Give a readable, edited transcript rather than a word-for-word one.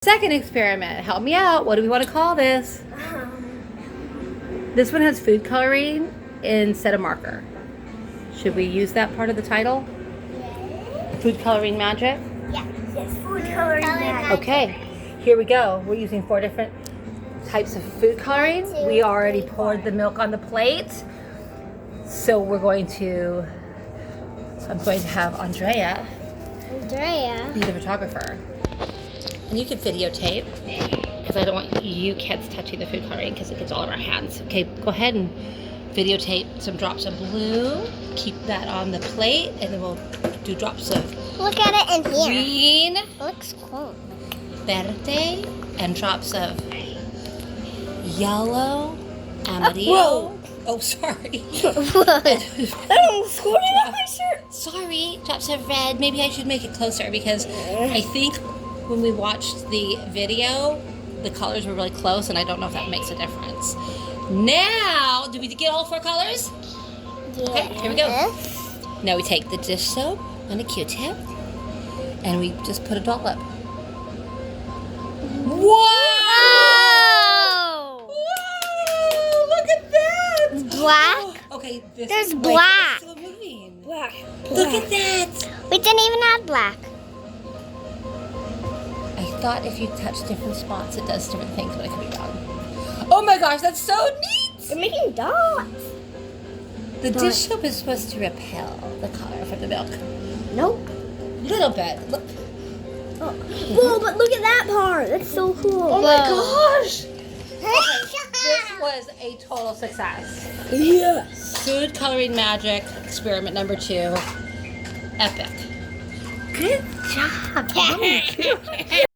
Second experiment. Help me out. What do we want to call this? This one has food coloring instead of marker. Should we use that part of the title? Yes. Food coloring magic? Yeah. Yes, food coloring magic. Okay, here we go. We're using 4 different types of food coloring. We already poured the milk on the plate. So I'm going to have Andrea be the photographer. And you can videotape, because I don't want you kids touching the food coloring because it gets all over our hands. Okay, go ahead and videotape some drops of blue. Keep that on the plate, and then we'll do drops of Look at it in here. green, It looks cool. verde, and drops of yellow, amarillo. Oh, sorry. I'm squirting up my shirt. Sorry, drops of red. Maybe I should make it closer because I think when we watched the video, the colors were really close, and I don't know if that makes a difference. Now, did we get all 4 colors? Yes. Okay, here we go. Now we take the dish soap and a Q-tip, and we just put a dollop. Whoa! Whoa! Look at that! Black? Okay, this There's is black. It's still moving. Black. Look at that! We didn't even have black. I thought if you touch different spots, it does different things, but I could be wrong. Oh my gosh, that's so neat! We're making dots. The dish soap is supposed to repel the color from the milk. Nope. Little bit. Look. Oh. Whoa, but look at that part. That's so cool. Oh my gosh! This was a total success. Yes. Food coloring magic experiment number 2. Epic. Good job.